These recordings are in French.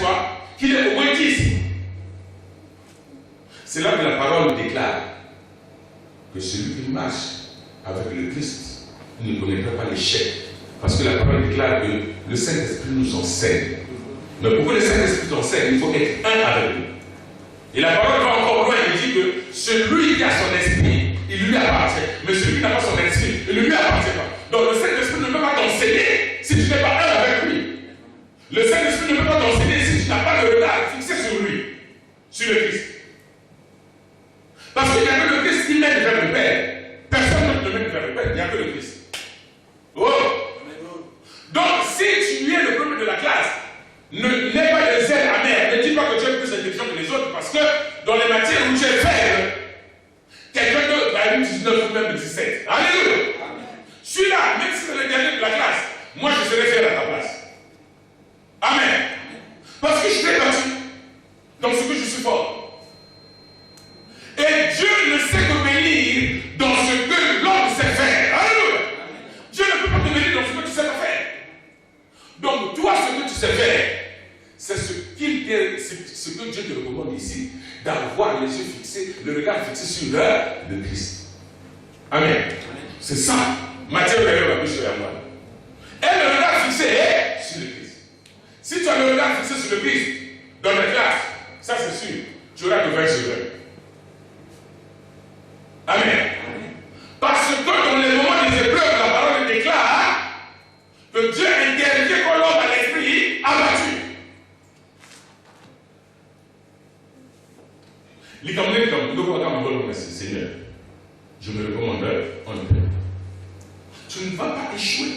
quoi? Qu'il est au waitisme. C'est là que la parole déclare que celui qui marche avec le Christ ne connaîtra pas l'échec. Parce que la parole déclare que le Saint-Esprit nous enseigne. Mais pour que le Saint-Esprit nous enseigne, il faut être un avec lui. Et la parole va encore loin, il dit que celui qui a son esprit, il lui appartient. Mais celui qui n'a pas son esprit, il ne lui appartient pas. Donc le Saint-Esprit ne peut pas t'enseigner si tu n'es pas un avec lui. Le Saint-Esprit ne peut pas t'enseigner si tu n'as pas le regard fixé sur lui, sur le Christ. Parce qu'il n'y a que le Christ qui mène vers le Père. Personne d'autre ne mène vers le Père, il n'y a que le Christ. Oh! Donc si tu es le premier de la classe, n'aie pas de zèle amer. Ne dis pas que tu es plus intelligent que les autres parce que dans les matières où tu es faible, quelqu'un d'autre va être 19 ou même 17. Alléluia! Celui-là, même si c'est le dernier de la classe, moi je serai fier à ta place. Amen. Parce que je t'ai battu dans ce que je suis fort. Et Dieu ne sait que bénir dans ce que l'homme sait faire. Alléluia. Dieu ne peut pas te bénir dans ce que tu sais pas faire. Donc toi, ce que tu sais faire, c'est ce que Dieu te recommande ici, d'avoir les yeux fixés, le regard fixé sur le Christ. Amen. C'est ça. Matthieu va plus sur la moi. Et le regard fixé est sur le Christ. Si tu as le regard fixé sur le Christ, dans la classe, ça c'est sûr, tu auras de 20 sur 20. Amen. Parce que dans les moments des épreuves, la parole déclare que Dieu intervient quand l'homme à l'esprit abattu. Seigneur, je me recommande en paix. Tu ne vas pas échouer.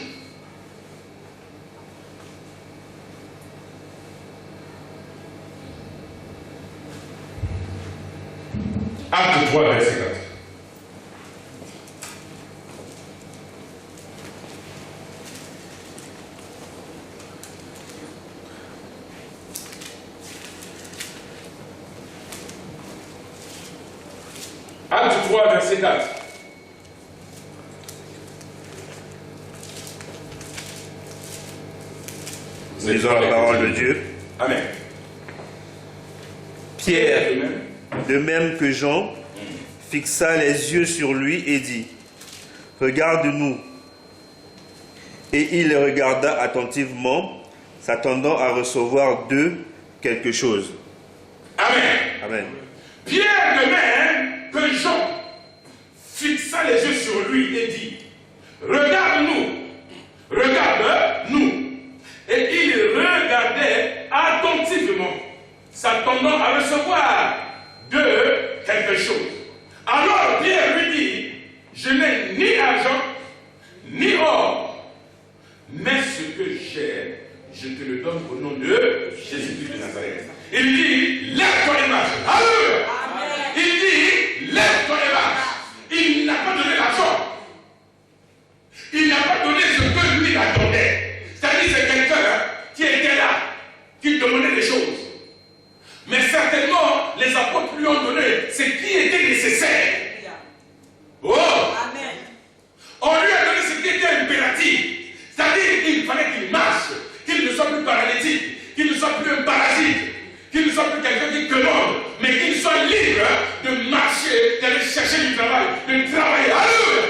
Acte 3, verset 4. Acte 3, verset 4. Lisons la parole de Dieu. Amen. Pierre, de même que Jean, fixa les yeux sur lui et dit, « Regarde-nous. » Et il les regarda attentivement, s'attendant à recevoir d'eux quelque chose. Amen. Amen. Pierre de même que Jean fixa les yeux sur lui et dit, « Regarde-nous. Regarde-nous. » Et il regardait attentivement, s'attendant à recevoir de quelque chose. Alors Pierre lui dit, « Je n'ai ni argent, ni or, mais ce que j'ai, je te le donne au nom de Jésus-Christ de Nazareth. » Il dit, « Lève-toi et marche. » Alléluia. Il dit, lève-toi et marche. Il n'a pas donné l'argent. Il n'a pas donné ce que lui attendait. C'est-à-dire c'est quelqu'un qui était là, qui demandait des choses. Mais certainement, les apôtres lui ont donné ce qui était nécessaire. Oh! Amen. On lui a donné ce qui était impératif. C'est-à-dire qu'il fallait qu'il marche, qu'il ne soit plus paralytique, qu'il ne soit plus un parasite, qu'il ne soit plus quelqu'un qui commande, mais qu'il soit libre de marcher, d'aller chercher du travail, de travailler. Alléluia!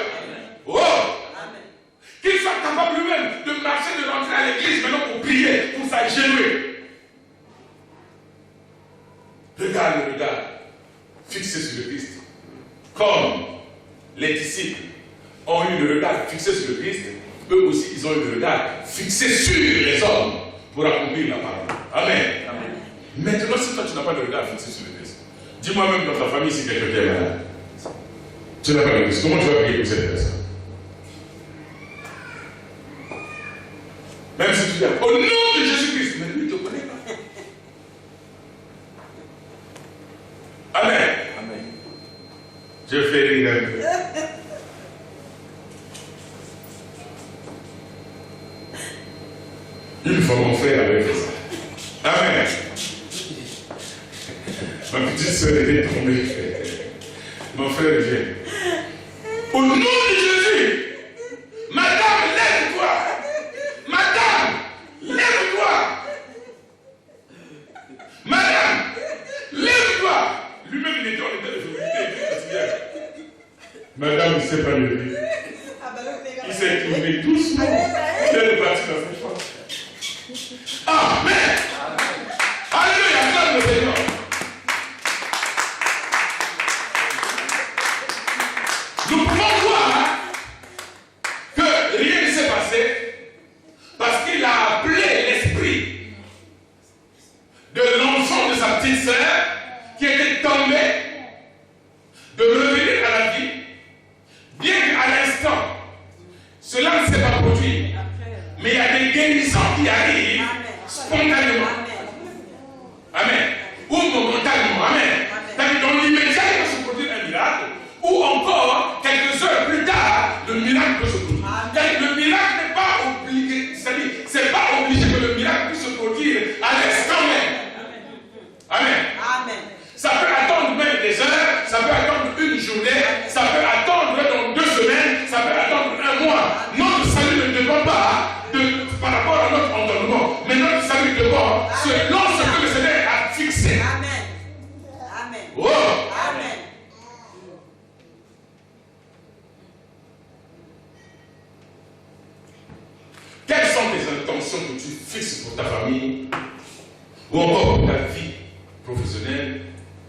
Oh! Amen. Qu'il soit capable lui-même de marcher, de rentrer à l'église maintenant pour prier, pour s'agenouiller. Regarde le regard fixé sur le Christ. Comme les disciples ont eu le regard fixé sur le Christ, eux aussi ils ont eu le regard fixé sur les hommes pour accomplir la parole. Amen. Amen. Maintenant, si toi tu n'as pas de regard fixé sur le Christ, dis-moi même dans ta famille si quelqu'un est malade. Tu n'as pas de Christ. Comment tu vas prier pour cette personne? Même si tu dis au nom de Jésus-Christ, mais lui ne te connaît pas. Amen. Amen. Je fais rire un peu. Une fois mon frère avait fait ça. Amen. Ma petite soeur était tombée. Mon frère vient. Au nom de Jésus, madame, lève-toi. Madame, lève-toi. s'est pas levé. Il s'est tourné doucement. Il est reparti dans sa chambre. Amen. Alléluia, acclame le Seigneur. Nous pouvons voir que rien ne s'est passé parce qu'il a appelé l'esprit de l'enfant de sa petite sœur qui était tombé de revenir à la vie, bien qu'à l'instant, cela ne s'est pas produit. Mais il y a des guérisons qui arrivent spontanément. Amen. Ou momentanément. Amen. C'est-à-dire dans l'immédiat, il va se produire un miracle. Ou encore, quelques heures plus tard, le miracle peut se produire. Le miracle n'est pas obligé, c'est-à-dire, c'est pas obligé que le miracle puisse se produire à l'instant même. Amen. Ça peut attendre même des heures, ça peut attendre une journée, ça peut attendre dans 2 semaines, ça peut attendre un mois. Notre salut ne dépend pas par rapport à notre entendement, mais notre salut dépend selon ce que le Seigneur a fixé. Amen. Oh. Amen. Quelles sont tes intentions que tu fixes pour ta famille, ou encore pour ta vie professionnelle,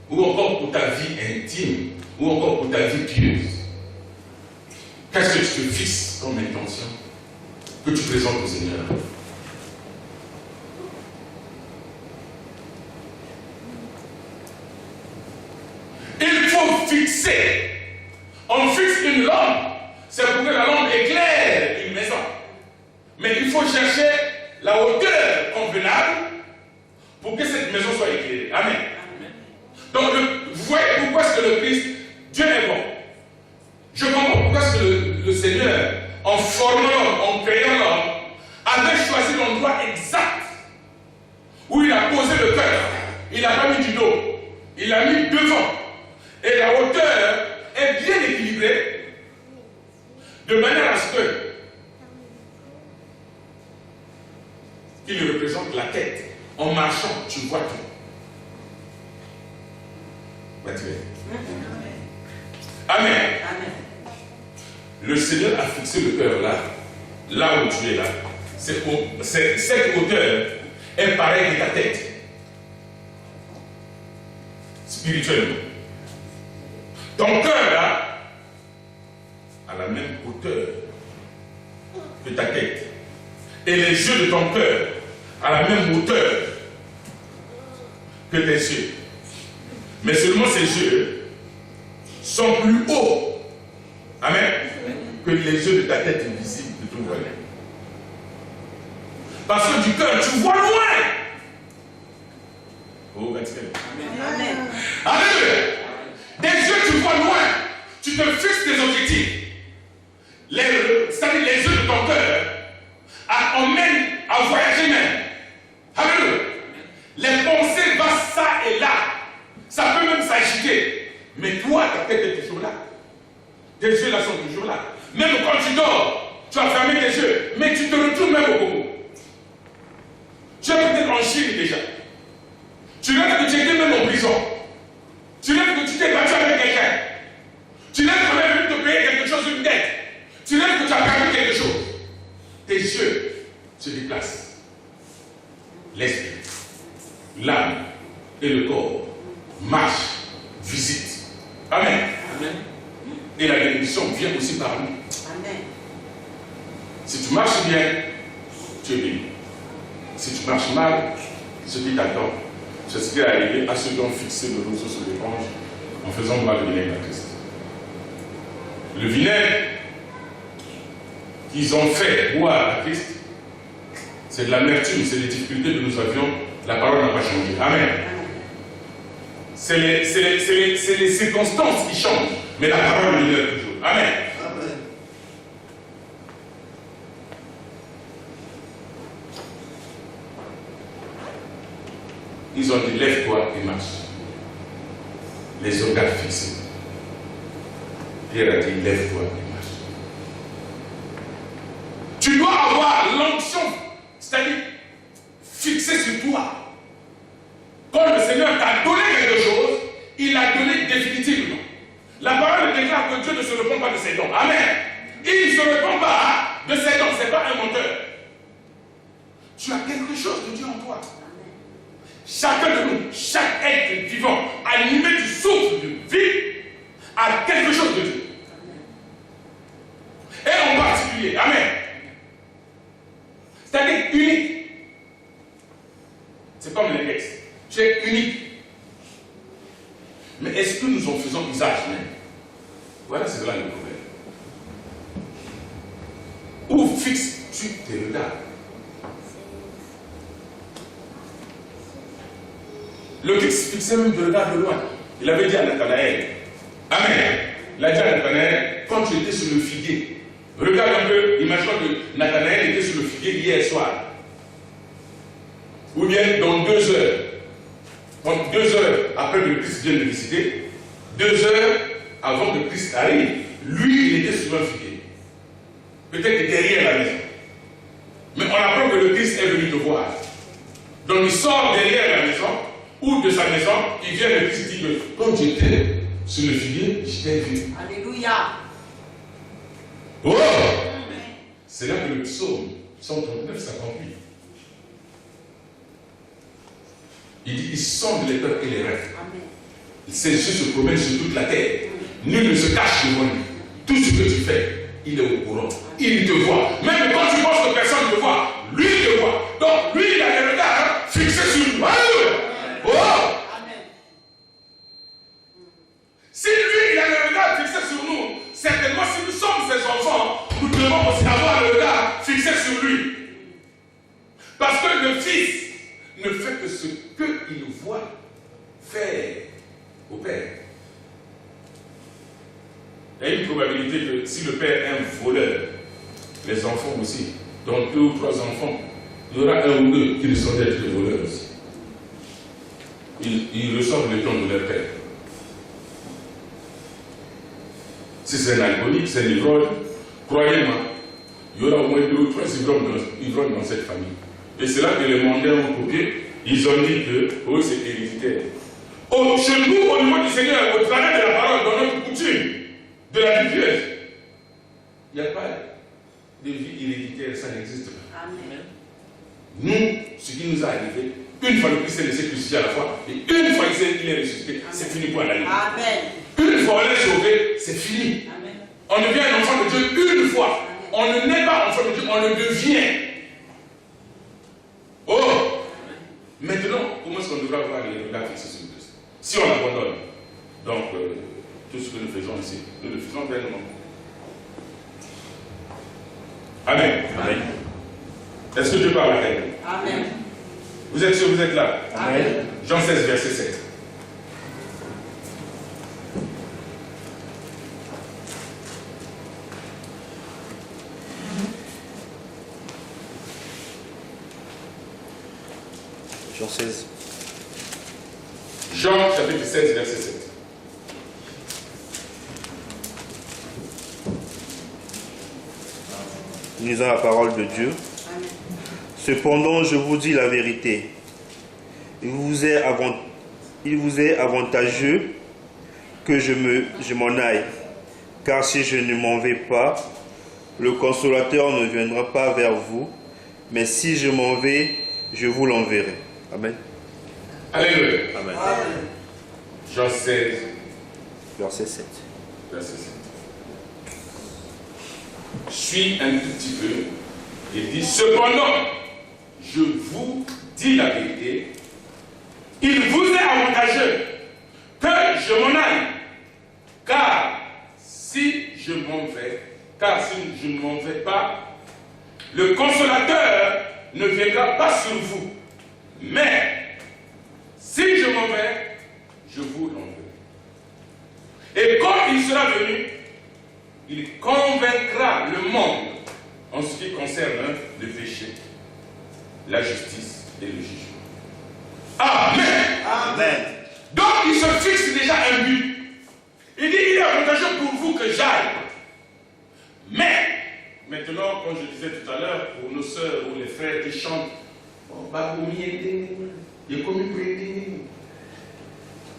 ou encore pour ta vie intime, ou encore pour ta vie pieuse? Qu'est-ce que tu te fixes comme intention que tu présentes au Seigneur? Il faut fixer. On fixe une lampe, c'est pour que la lampe éclaire une maison. Mais il faut chercher la hauteur convenable pour que cette maison soit éclairée. Amen. Donc, vous voyez pourquoi est-ce que le Christ, Dieu est bon. Je comprends pourquoi est-ce que le Seigneur, en formant l'homme, en créant l'homme, avait choisi l'endroit exact où il a posé le cœur. Il n'a pas mis du dos, il l'a mis devant. Et la hauteur est bien équilibrée de manière à ce que il représente la tête. En marchant, tu vois tout. Amen. Le Seigneur a fixé le cœur là où tu es là. Cette hauteur est pareille que ta tête. Spirituellement. Ton cœur là a la même hauteur que ta tête. Et les yeux de ton cœur à la même hauteur que tes yeux. Mais seulement ces yeux sont plus hauts. Amen. Que les yeux de ta tête invisible de tout voyant. Parce que du cœur, tu vois loin. Oh, Amen. Alléluia. Des yeux, tu vois loin. Tu te fixes tes objectifs. C'est-à-dire les yeux de ton cœur emmènent à voyager même. Alléluia. Les pensées vont ça et là. Ça peut même s'agiter. Mais toi, ta tête est toujours là. Tes yeux là sont toujours là. Même quand tu dors, tu as fermé tes yeux. Mais tu te retrouves même au Congo. Tu es peut-être en Chine déjà. Tu rêves que tu étais même en prison. Tu rêves que tu t'es battu avec quelqu'un. Tu rêves qu'on a voulu te payer quelque chose, une dette. Tu rêves que tu as perdu quelque chose. Tes yeux se déplacent. L'esprit, l'âme et le corps marchent, visitent. Amen. Amen. Et la bénédiction vient aussi par nous. Amen. Si tu marches bien, tu es béni. Si tu marches mal, ce qui t'attend, c'est ce qui est arrivé à ceux qui ont fixé le roseau sur l'éponge en faisant boire le vinaigre à Christ. Le vinaigre qu'ils ont fait boire à Christ, c'est de l'amertume, c'est des difficultés que nous avions. La parole n'a pas changé. Amen. C'est les circonstances qui changent, mais la parole demeure toujours. Amen. Amen. Ils ont dit lève-toi et marche. Les organes fixés. Pierre a dit lève-toi et marche. Tu dois avoir l'onction, c'est-à-dire fixée sur toi. Quand le Seigneur t'a donné quelque chose, il l'a donné définitivement. La parole déclare pas que Dieu ne se répond pas de ses dons. Amen. Il ne se répond pas de ses dons. Ce n'est pas un menteur. Tu as quelque chose de Dieu en toi. Chacun de nous, chaque être vivant, animé du souffle de vie, a quelque chose de Dieu. Et en particulier, amen. C'est-à-dire unique. C'est comme les textes. Tu es unique. Mais est-ce que nous en faisons usage même? Voilà, c'est là le problème. Où fixes-tu tes regards? Le Christ fixait même de regard de loin. Il avait dit à Nathanaël, amen. Il a dit à Nathanaël, quand tu étais sur le figuier, regarde un peu, imagine que Nathanaël était sur le figuier hier soir. Ou bien dans 2 heures. Donc 2 heures après que le Christ vienne de visiter, 2 heures avant que Christ arrive, lui, il était sur un figuier. Peut-être derrière la maison. Mais on apprend que le Christ est venu te voir. Donc il sort derrière la maison, ou de sa maison, il vient le Christ dit que quand j'étais sur le figuier, je t'ai vu. Alléluia. Oh! C'est là que le psaume 139, 58. Il dit, il sonde les peurs et les rêves. Ses yeux se promènent sur toute la terre. Nul ne se cache devant lui. Tout ce que tu fais, il est au courant. Il te voit. Même quand tu penses que personne ne te voit, lui te voit. Donc lui, il a les regards fixés sur nous. Alléluia. Oh! Amen. Si lui, il a le regard fixé sur nous, certainement si nous sommes ses enfants, nous devons aussi avoir le regard fixé sur lui. Parce que le Fils ne fait que ce qu'il voit faire au Père. Il y a une probabilité que si le Père est un voleur, les enfants aussi, donc 2 ou 3 enfants, il y aura 1 ou 2 qui ne sont d'être des voleurs aussi. Ils reçoivent le don de leur Père. Si c'est un alcoolique, c'est un ivrogne, croyez-moi, il y aura au moins 2 ou 3 ivrognes dans cette famille. Et c'est là que les mondains ont copié. Ils ont dit que oh, c'est héréditaire. Oh, chez nous, au niveau du Seigneur, au travers de la parole, dans notre coutume, de la vie pieuse, il n'y a pas de vie héréditaire, ça n'existe pas. Amen. Nous, ce qui nous est arrivé, une fois le Christ est laissé crucifié à la fois, et une fois il est ressuscité, c'est fini pour la vie. Amen. Une fois on est sauvé, c'est fini. Amen. On devient un enfant de Dieu une fois. On ne naît pas enfant de Dieu, on le devient. Oh! Maintenant, comment est-ce qu'on devra avoir les regards fixés sur Christ? Si on abandonne, donc tout ce que nous faisons ici, nous le faisons pleinement. Amen. Amen. Est-ce que Dieu parle à elle? Amen. Vous êtes sûr, vous êtes là? Amen. Jean 16, verset 7. Jean 16. Jean chapitre 16, verset 7. Nous lisons la parole de Dieu. Amen. Cependant, je vous dis la vérité. Il vous est avantageux que je m'en aille. Car si je ne m'en vais pas, le consolateur ne viendra pas vers vous. Mais si je m'en vais, je vous l'enverrai. Amen. Alléluia. Amen. Amen. Jean 16, Verset 7. verset 7. Suis un tout petit peu. Il dit, cependant, je vous dis la vérité, il vous est avantageux que je m'en aille. Car si je ne m'en vais pas, le consolateur ne viendra pas sur vous. Mais si je m'en vais, je vous l'enverrai. Et quand il sera venu, il convaincra le monde en ce qui concerne le péché, la justice et le jugement. Amen. Amen. Donc il se fixe déjà un but. Il dit, il est avantageux pour vous que j'aille. Mais, maintenant, comme je disais tout à l'heure, pour nos sœurs ou les frères qui chantent,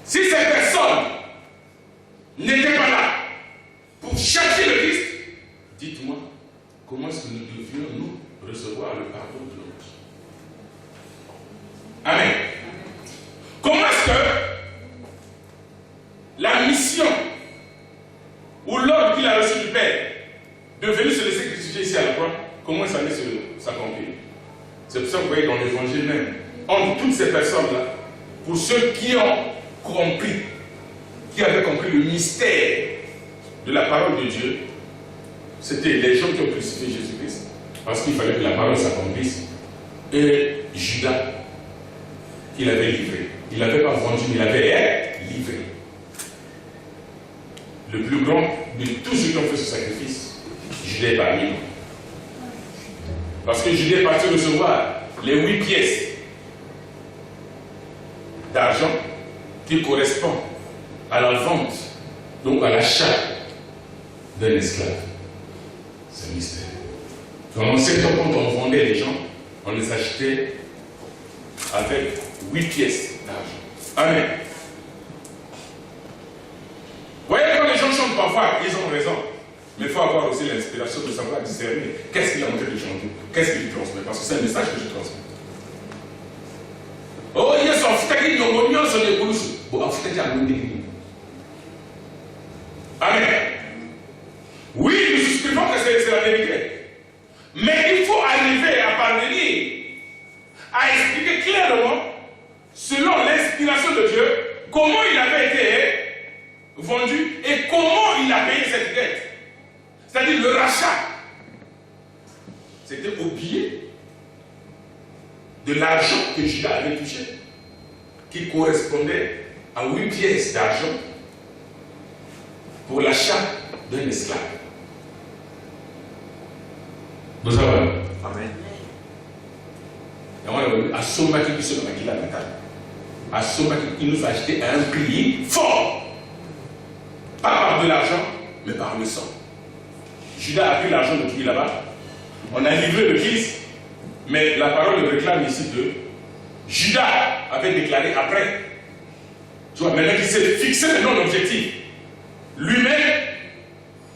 si ces personnes n'étaient pas là, de même entre toutes ces personnes-là, pour ceux qui ont compris, qui avaient compris le mystère de la parole de Dieu, c'était les gens qui ont crucifié Jésus-Christ, parce qu'il fallait que la parole s'accomplisse, et Judas, qu'il avait livré. Il n'avait pas vendu, mais il avait livré. Le plus grand de tous ceux qui ont fait ce sacrifice, Judas est parmi nous. Parce que Judas est parti recevoir les 8 pièces d'argent qui correspondent à la vente, donc à l'achat d'un esclave. C'est un mystère. Dans l'ancien temps, quand on vendait les gens, on les achetait avec 8 pièces d'argent. Amen. Vous voyez, quand les gens chantent parfois, ils ont raison. Mais il faut avoir aussi l'inspiration de savoir discerner qu'est-ce qu'il est en train de chanter, qu'est-ce qu'il transmet, parce que c'est un message que je transmets. Oh, il y a son foutage, il y a un million sur les boulousses. Bon, en foutage, il y a un million. Amen. Oui, nous souscrivons que c'est la vérité. Mais il faut arriver à parvenir à expliquer clairement, selon l'inspiration de Dieu, comment il avait été vendu et comment il a payé cette dette. C'est-à-dire le rachat. C'était au billet de l'argent que Judas avait touché, qui correspondait à 8 pièces d'argent pour l'achat d'un esclave. Nous avons. Amen. À Soma qui se nomme Akila Natal. À Soma qui nous a acheté à un prix fort. Pas par de l'argent, mais par le sang. Judas a pris l'argent de qui là-bas. On a livré le Christ. Mais la parole réclame ici de Judas avait déclaré après. Tu vois, maintenant qu'il s'est fixé maintenant l'objectif. Lui-même,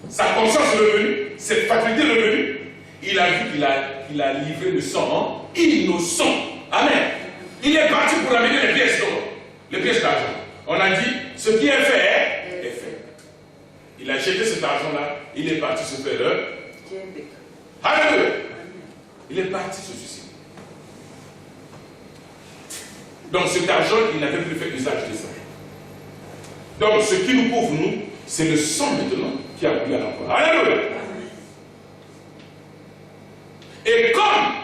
sa conscience est revenue, cette faculté est revenue. Il a vu qu'il a livré le sang innocent. Amen. Il est parti pour amener les pièces d'or, les pièces d'argent. On a dit, ce qui est fait, est fait. Il a jeté cet argent-là, il est parti se faire l'heure. Alléluia. Il est parti se suicider. Donc cet argent, il n'avait plus fait usage de ça. Donc ce qui nous couvre, nous, c'est le sang maintenant qui a coulé à la croix. Alléluia. Et comme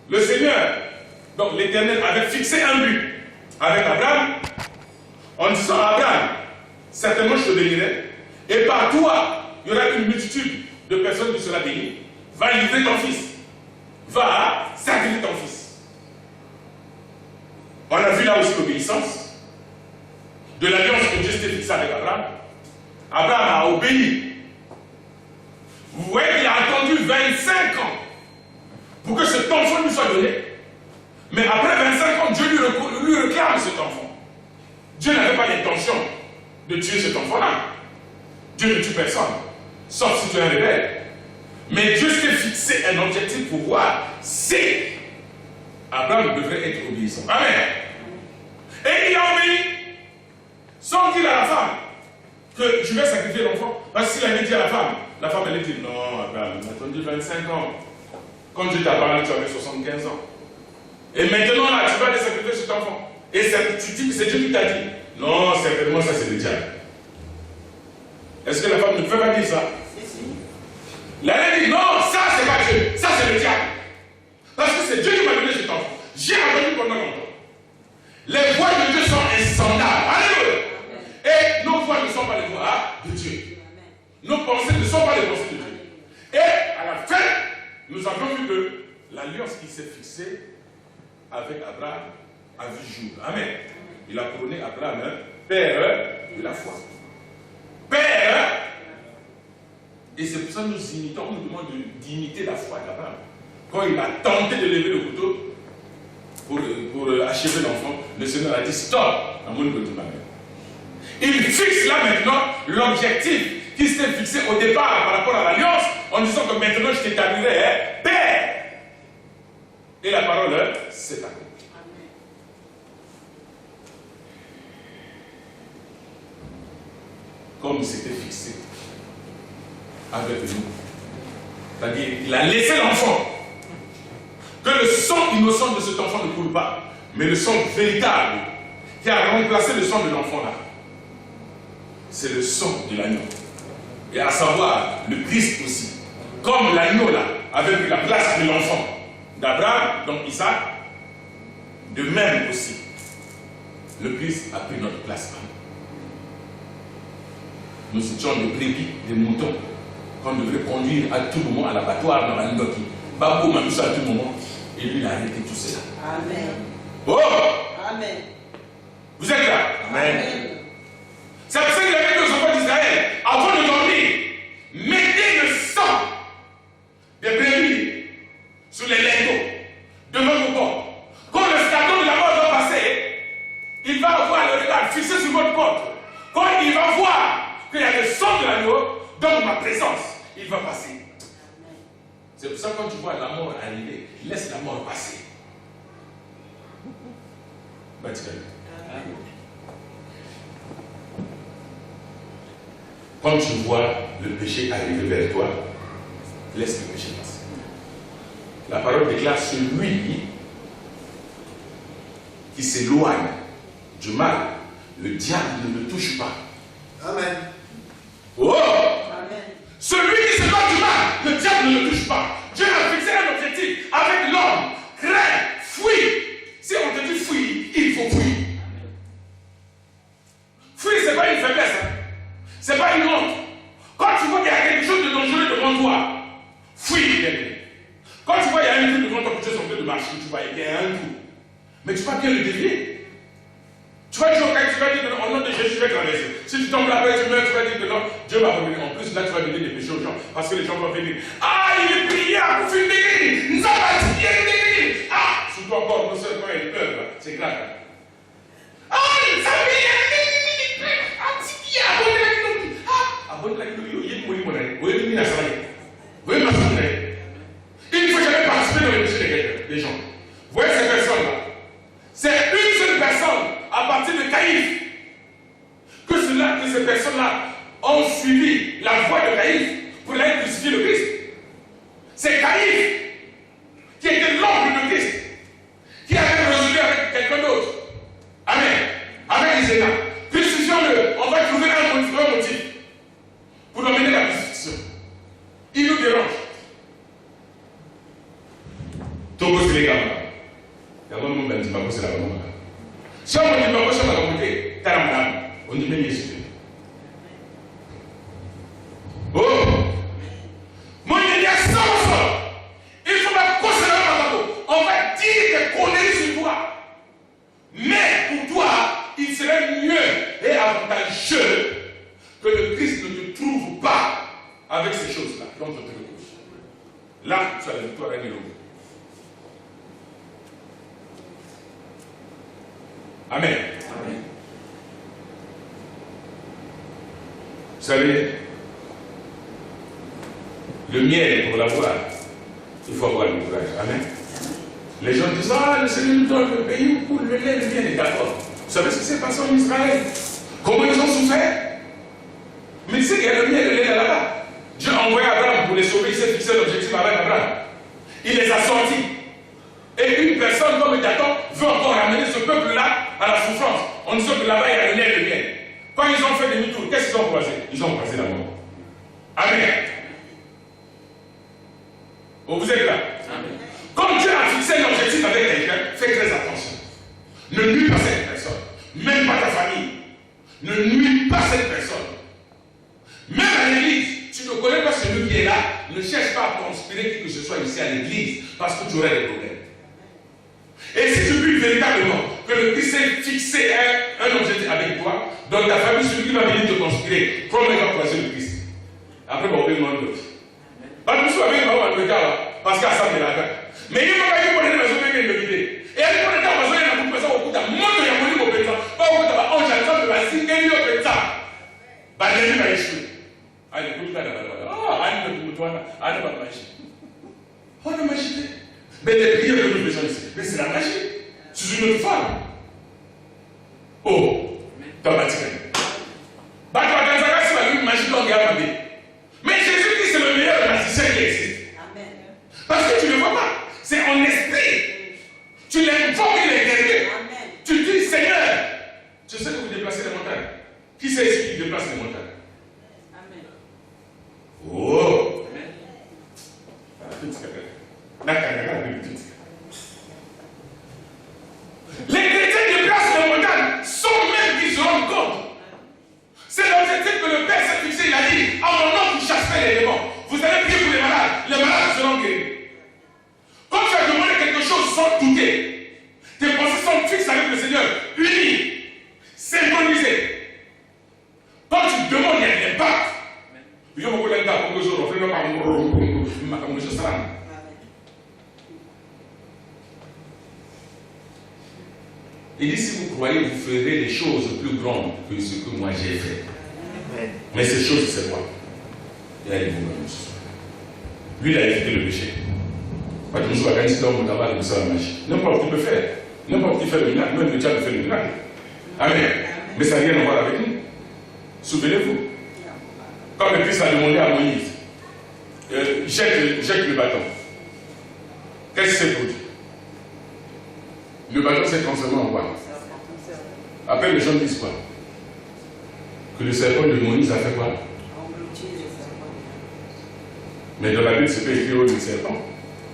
le Seigneur, donc l'Éternel, avait fixé un but avec Abraham, en disant à Abraham, certainement je te bénirai, et par toi, il y aura une multitude de personnes qui seront bénies. Va livrer ton fils. Va sacrifier ton fils. On a vu là aussi l'obéissance de l'alliance que Dieu s'était fixée avec Abraham. Abraham a obéi. Vous voyez qu'il a attendu 25 ans pour que cet enfant lui soit donné. Mais après 25 ans, Dieu lui réclame cet enfant. Dieu n'avait pas l'intention de tuer cet enfant-là. Dieu ne tue personne, sauf si tu es un rebelle. Mais Dieu s'est fixé un objectif pour voir si Abraham devrait être obéissant. Amen. Et il a obéi, sans dire à la femme que je vais sacrifier l'enfant. Parce qu'il avait dit à la femme allait dire non, Abraham, on a attendu 25 ans. Quand Dieu t'a parlé, tu avais 75 ans. Et maintenant, là, tu vas aller sacrifier cet enfant. Et tu dis que c'est Dieu qui t'a dit. Non, certainement, ça c'est le diable. Est-ce que la femme ne peut pas dire ça? Elle dit non, ça c'est pas Dieu, ça c'est le diable. Parce que c'est Dieu qui m'a donné cet enfant. J'ai attendu pendant longtemps. Les voies de Dieu sont insondables. Alléluia. Et nos voies ne sont pas les voies de Dieu. Nos pensées ne sont pas les pensées de Dieu. Et à la fin, nous avons vu que l'alliance qui s'est fixée avec Abraham a vu jour. Amen. Il a couronné Abraham, père de la foi. Père. Et c'est pour ça que nous imitons, on nous demande d'imiter la foi d'Abraham. Quand il a tenté de lever le couteau pour achever l'enfant, le Seigneur a dit stop, à mon niveau de ma mère. Il fixe là maintenant l'objectif qui s'était fixé au départ par rapport à l'alliance, en disant que maintenant je t'établirai père. Et la parole, c'est accompli. Comme c'était fixé avec nous. C'est-à-dire, il a laissé l'enfant. que le sang innocent de cet enfant ne coule pas, mais le sang véritable qui a remplacé le sang de l'enfant là, c'est le sang de l'agneau. Et à savoir, le Christ aussi. Comme l'agneau là avait pris la place de l'enfant d'Abraham, donc Isaac, de même aussi, le Christ a pris notre place. Nous étions des brebis, des moutons, qu'on devrait conduire à tout moment à l'abattoir dans la Ndoki. Babou m'a tout ça à tout moment, et lui il a arrêté tout cela. Amen. Oh! Amen. Vous êtes là? Amen. C'est pour ça qu'il avait dit aux enfants d'Israël, avant de dormir, mettez le sang des brebis sur les lingots devant vos portes. Quand le scaton de la mort va passer, il va avoir le regard fixé sur votre porte. Quand il va voir qu'il y a le sang de l'agneau dans ma présence, il va passer. C'est pour ça que quand tu vois la mort arriver, laisse la mort passer. Quand tu vois le péché arriver vers toi, laisse le péché passer. La parole déclare celui qui s'éloigne du mal, le diable ne le touche pas. Amen. Oh! Amen. Celui qui s'éloigne du mal, le diable ne le touche pas. Dieu a fixé un objectif avec l'homme. Crains, fuis. Si on te dit fuis, il faut fuir. Fuir, ce n'est pas une faiblesse. Hein. Ce n'est pas une honte. Quand tu vois qu'il y a quelque chose de dangereux devant toi, fuis. Quand tu vois qu'il y a un truc devant toi, que tu es en train de marcher, tu vas aider un coup. Mais tu vas bien le dévier. Tu vas dire au tu vas dire que au nom de Jésus, je vais traverser. Si tu tombes là-bas et tu meurs, tu vas dire que non, Dieu va revenir. En plus, là, tu vas donner des péchés aux gens. Parce que les gens vont venir. Ah, il est prié à vous faire des nous avons dit ah, surtout encore, non seulement ils peuvent, c'est grave. Ah, il s'appelle il ne faut jamais participer dans les péchés des gens. Vous voyez ces personnes-là? C'est une seule personne, à partir de Caïphe, que ces personnes-là ont suivi la voie de Caïphe pour aller crucifier le Christ. C'est Caïphe qui était l'oncle de Christ, qui avait résolu avec quelqu'un d'autre. Amen. Avec les États. Crucifions-le. On va trouver un motif pour l'emmener à la crucifixion. Il nous dérange. Togo, c'est les gars. D'abord, nous, on dit pas que c'est la bonne. Si on dit pas que c'est la bonne, on dit même Jésus. Oh! Moi, il y a 100 ans. Il faut pas considérer ma peau. On va dire des conneries sur toi. Mais pour toi, il serait mieux et avantageux que le Christ ne te trouve pas avec ces choses-là dont je te reproche. Là, tu as la victoire à l'homme. Amen. Amen. Vous savez, le miel, pour l'avoir, il faut avoir le courage. Amen. Les gens disent, ah, le Seigneur nous donne le pays où coule le lait, le miel est d'accord. Vous savez ce qui s'est passé en Israël? Comment ils ont souffert? Mais c'est qu'il y a le miel et le lait là-bas. Dieu a envoyé Abraham pour les sauver, il s'est fixé l'objectif avec Abraham. Il les a sortis. Et une personne comme Dathan veut encore ramener ce peuple-là à la souffrance. On dit que là-bas, il y a le lait et le miel. Quand ils ont fait demi-tour, qu'est-ce qu'ils ont croisé? Ils ont croisé la mort. Amen. Oh, vous êtes là? Amen. Comme Dieu a fixé l'objectif avec quelqu'un, fais très attention. Ne nuis pas cette personne. Même pas ta famille. Ne nuis pas cette personne. Même à l'église, tu ne connais pas celui qui est là, ne cherche pas à conspirer qui que ce soit ici à l'église, parce que tu aurais des problèmes. Et si tu veux véritablement que le Christ ait fixé un objectif avec toi, dans ta famille, celui qui va venir te conspirer, promets va croiser le Christ. Après, on va ouvrir le monde d'autres. Pas tout ça, parce qu'à ça, c'est la gueule. Mais il ne faut pas dire qu'on est dans la zone de l'idée. Et à l'époque, on a besoin de la au bout d'un monde, il y a beaucoup de gens. Pas au bout d'un monde, j'attends de la signe, il y a beaucoup de gens. Bah, il y a des choses. Allez, écoute, là, ah, allez, le toi, allez, pas de magie. On a magie. Mais les prières que nous faisons ici, mais c'est la magie. C'est une autre femme. Oh, t'as pas tiré. Bah, tu vas dans la une magie dans le mais Jésus-Christ, c'est le meilleur magicien qui existe. Amen. Parce que tu ne vois pas. C'est en esprit sont fixes avec le Seigneur, unis, synchronisés. Quand tu demandes, il y a des pactes. Il dit, si vous croyez, vous ferez des choses plus grandes que ce que moi j'ai fait. Mais ces choses, c'est quoi? Il a dit vous-même. Lui, il a évité le péché. N'importe qui peut faire. N'importe qui fait le miracle. Même le diable fait le miracle. Amen. Mais ça n'a rien à voir avec nous. Souvenez-vous. Quand le Christ a demandé à Moïse, jette le bâton. Qu'est-ce que c'est pour lui? Le bâton s'est transformé en quoi? Après, les gens disent quoi? Que le serpent de Moïse a fait quoi? Mais dans la Bible, c'est pas écrit le serpent.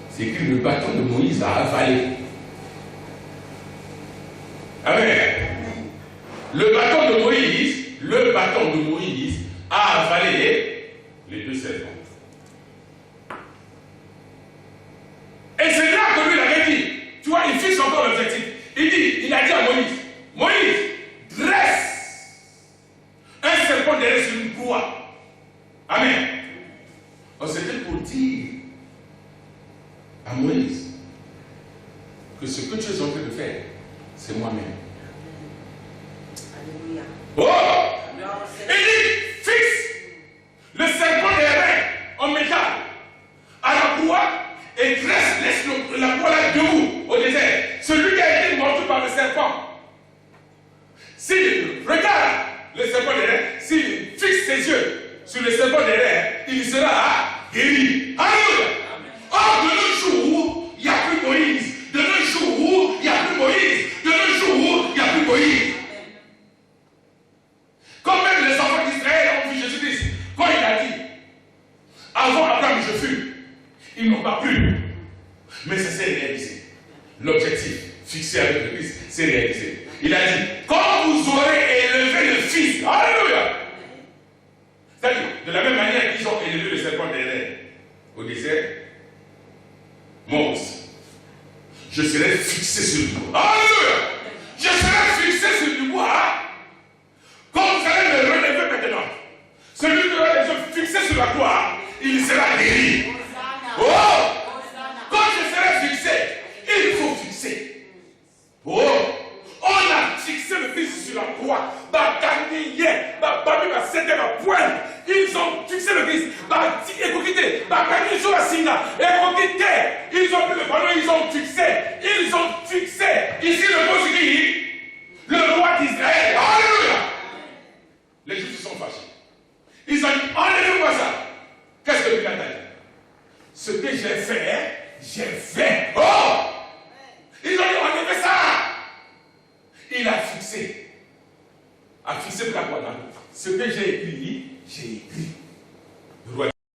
C'est écrit le bâton de Moïse a avalé. Amen. Le bâton de Moïse a avalé les deux serpents. Et c'est là que lui l'avait dit. Tu vois, il fixe encore l'objectif. Il a dit à Moïse, Moïse, dresse un serpent derrière sur une croix. Amen. C'était pour dire à Moïse que ce que tu es en train de faire, c'est moi-même. Alléluia. Oh! Il dit, fixe le serpent derrière en métal à la croix et laisse la croix là debout au désert. Celui qui a été mordu par le serpent, s'il regarde le serpent derrière, s'il fixe ses yeux sur le serpent derrière, il sera guéri. Alléluia. Or, de nos jours, il n'y a plus Moïse. De nos jours, il n'y a plus Moïse. De nos jours, il n'y a plus Moïse. Comme même les enfants d'Israël ont vu Jésus-Christ, quand il a dit, avant Abraham je fus, ils n'ont pas cru. Mais ça s'est réalisé. L'objectif fixé avec le Christ s'est réalisé. Il a dit, quand vous aurez élevé le Fils, alléluia. C'est-à-dire, de la même manière qu'ils ont élevé le serpent derrière au désert, moi aussi, je serai fixé sur le bois. Alléluia! Je serai fixé sur le bois. Quand vous allez me relever maintenant, celui qui aura les yeux fixés sur la croix, il sera guéri. Oh! Quand je serai fixé, il faut fixer. Oh! On a fixé le Fils sur la croix. Ils ont fixé le Christ. Ils ont pris le ballon, ils ont fixé. Ils ont fixé. Ici le mot c'est qui? Le roi d'Israël. Alléluia. Les Juifs se sont fâchés. Ils ont dit, enlevez-moi ça. Qu'est-ce que Pilate a dit? Ce que j'ai fait. Oh! Ils ont dit, enlevez ça. Il a fixé. A fixé pour la croix. Ce que j'ai écrit, j'ai écrit.